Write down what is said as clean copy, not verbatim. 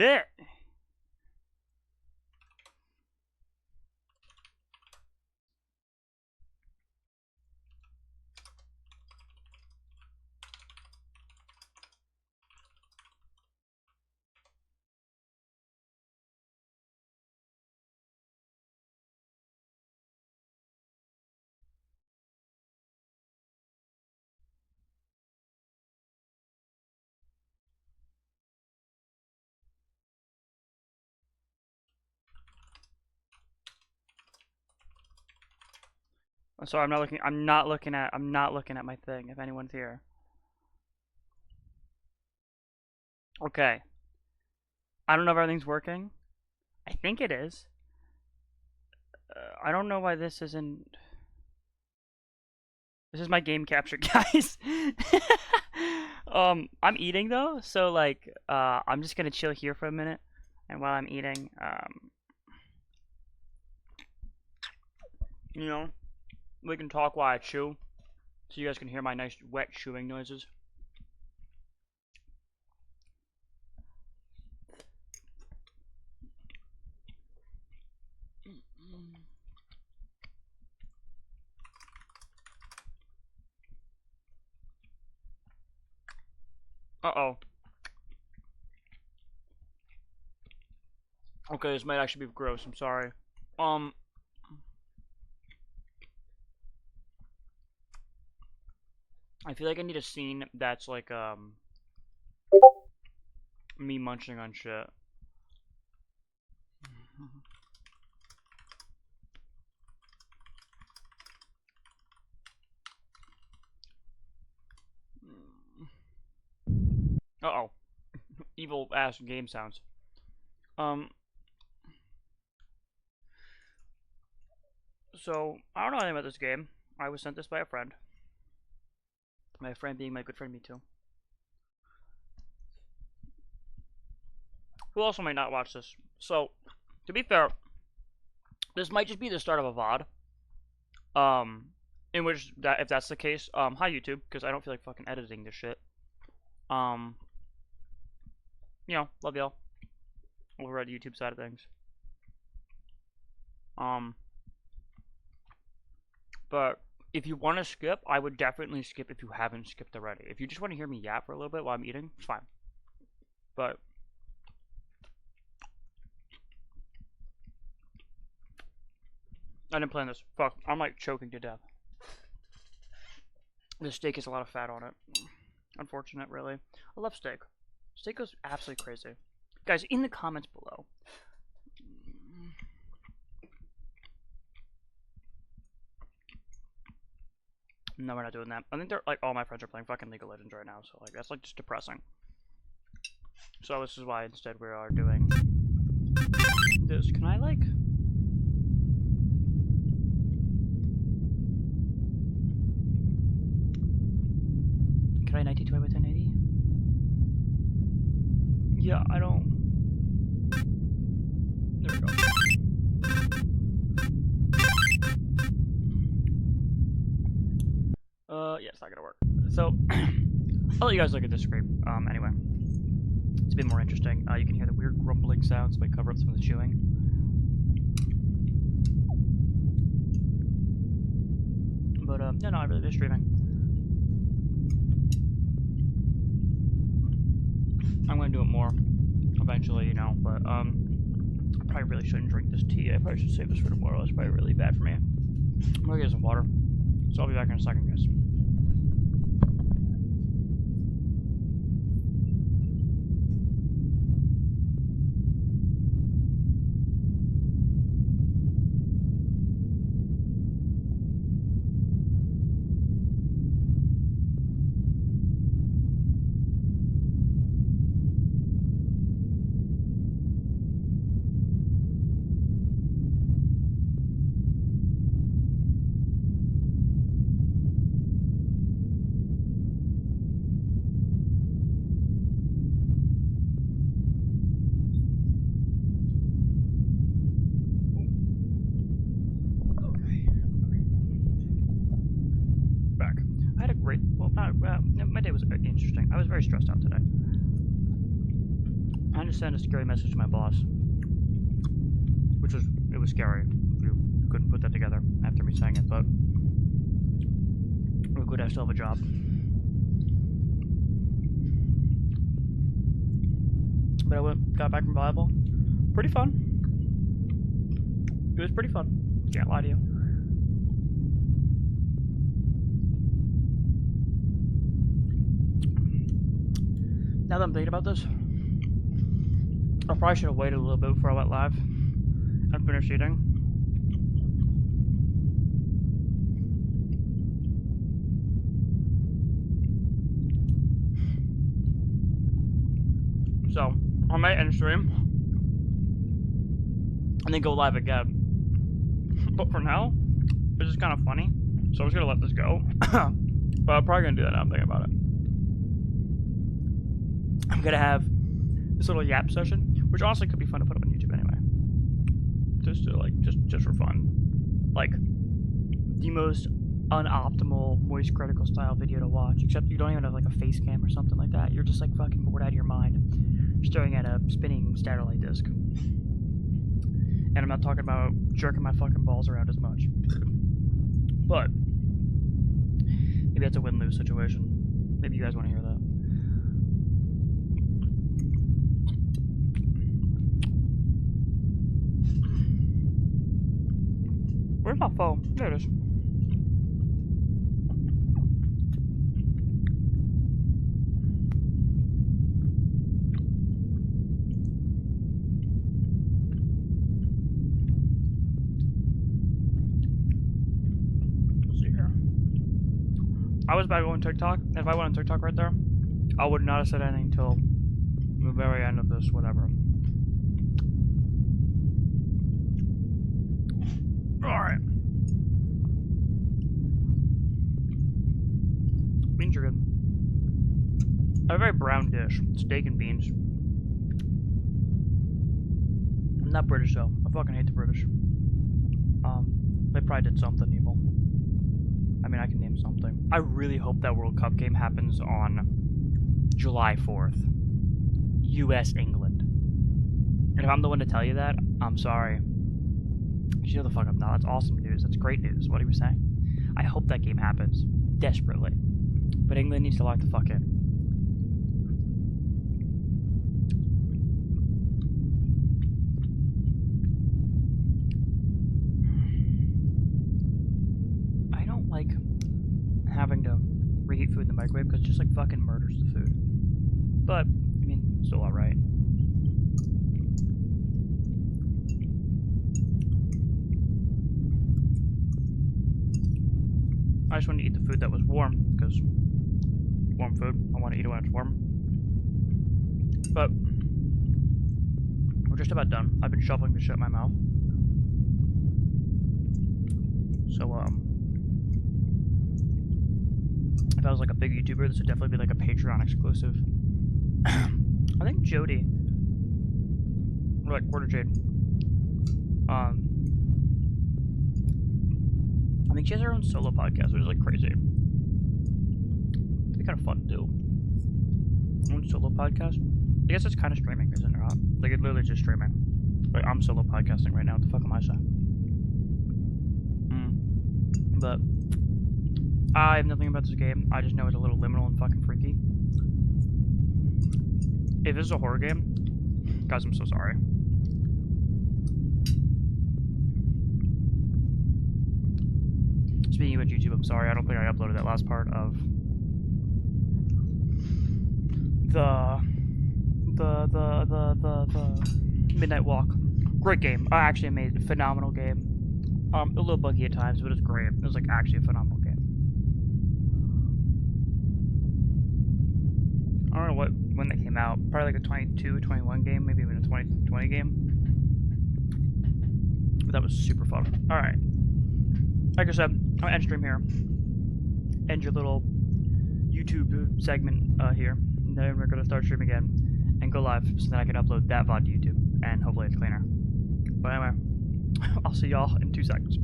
Shit. I'm sorry, I'm not looking at my thing if anyone's here. Okay. I don't know if everything's working. I think it is. I don't know why this isn't. This is my game capture, guys. I'm eating though, so like, I'm just gonna chill here for a minute, and while I'm eating, you know, we can talk while I chew, so you guys can hear my nice wet chewing noises. Uh-oh. Okay, this might actually be gross, I'm sorry. I feel like I need a scene that's like, me munching on shit. Uh-oh. Evil ass game sounds. So, I don't know anything about this game. I was sent this by a friend. My friend being my good friend, me too. Who also might not watch this. So, to be fair, this might just be the start of a VOD. In which, if that's the case, hi YouTube, because I don't feel like fucking editing this shit. You know, love y'all. Over at the YouTube side of things. But if you want to skip, I would definitely skip if you haven't skipped already. If you just want to hear me yap for a little bit while I'm eating, it's fine. But I didn't plan this. Fuck, I'm like choking to death. This steak has a lot of fat on it. Unfortunate, really. I love steak. Steak goes absolutely crazy. Guys, in the comments below. No, we're not doing that. I think they're like all my friends are playing fucking League of Legends right now, so like that's like just depressing. So this is why instead we are doing this. Can I like? Can I 1920 with 1080? Yeah, I don't. There we go. Yeah, it's not gonna work. So, I'll let you guys look at this screen. Anyway. It's a bit more interesting. You can hear the weird grumbling sounds if I cover up some of the chewing. But, no, I really miss streaming. I'm gonna do it more eventually, you know, but, I probably really shouldn't drink this tea. I probably should save this for tomorrow. It's probably really bad for me. I'm gonna get some water. So I'll be back in a second, guys. My day was interesting. I was very stressed out today. I had to send a scary message to my boss, it was scary. You couldn't put that together after me saying it, but we're good. I still have a job. But I got back from volleyball. Pretty fun. It was pretty fun. Can't lie to you. Now that I'm thinking about this, I probably should have waited a little bit before I went live and finished eating. So, I might end stream and then go live again. But for now, this is kind of funny, so I'm just gonna let this go. But I'm probably gonna do that now I'm thinking about it. I'm gonna have this little yap session, which honestly could be fun to put up on YouTube anyway. Just to just for fun. Like, the most unoptimal voice critical style video to watch, except you don't even have like a face cam or something like that. You're just like fucking bored out of your mind, staring at a spinning satellite disc. And I'm not talking about jerking my fucking balls around as much. But maybe that's a win-lose situation. Maybe you guys want to hear that. Where's my phone? There it is. I was about to go on TikTok. If I went on TikTok right there, I would not have said anything until the very end of this, whatever. Alright. Beans are good. I have a very brown dish. Steak and beans. I'm not British though. I fucking hate the British. They probably did something evil. I mean, I can name something. I really hope that World Cup game happens on July 4th. US England. And if I'm the one to tell you that, I'm sorry. Shut the fuck up now. That's awesome news. That's great news. What are you saying? I hope that game happens. Desperately. But England needs to lock the fuck in. Like having to reheat food in the microwave because it just like fucking murders the food. But I mean, still alright. I just want to eat the food that was warm because warm food. I want to eat it when it's warm. But we're just about done. I've been shoveling the shit in my mouth. So if I was like a big YouTuber, this would definitely be like a Patreon exclusive. I think Jody, or like Quarter Jade, I think she has her own solo podcast, which is like crazy. It'd be kind of fun to do. Own solo podcast. I guess it's kind of streaming, isn't it? Like it's literally just streaming. Like I'm solo podcasting right now. What the fuck am I saying? But I have nothing about this game. I just know it's a little liminal and fucking freaky. If this is a horror game, guys, I'm so sorry. Speaking about YouTube, I'm sorry. I don't think I uploaded that last part of the Midnight Walk. Great game. Actually amazing. Phenomenal game. A little buggy at times, but it's great. It was like actually a phenomenal game. I don't know when that came out. Probably like a 22, 21 game, maybe even a 20 game. But that was super fun. Alright. Like I said, I'm gonna end stream here. End your little YouTube segment here. And then we're gonna start streaming again and go live so that I can upload that VOD to YouTube. And hopefully it's cleaner. But anyway, I'll see y'all in 2 seconds.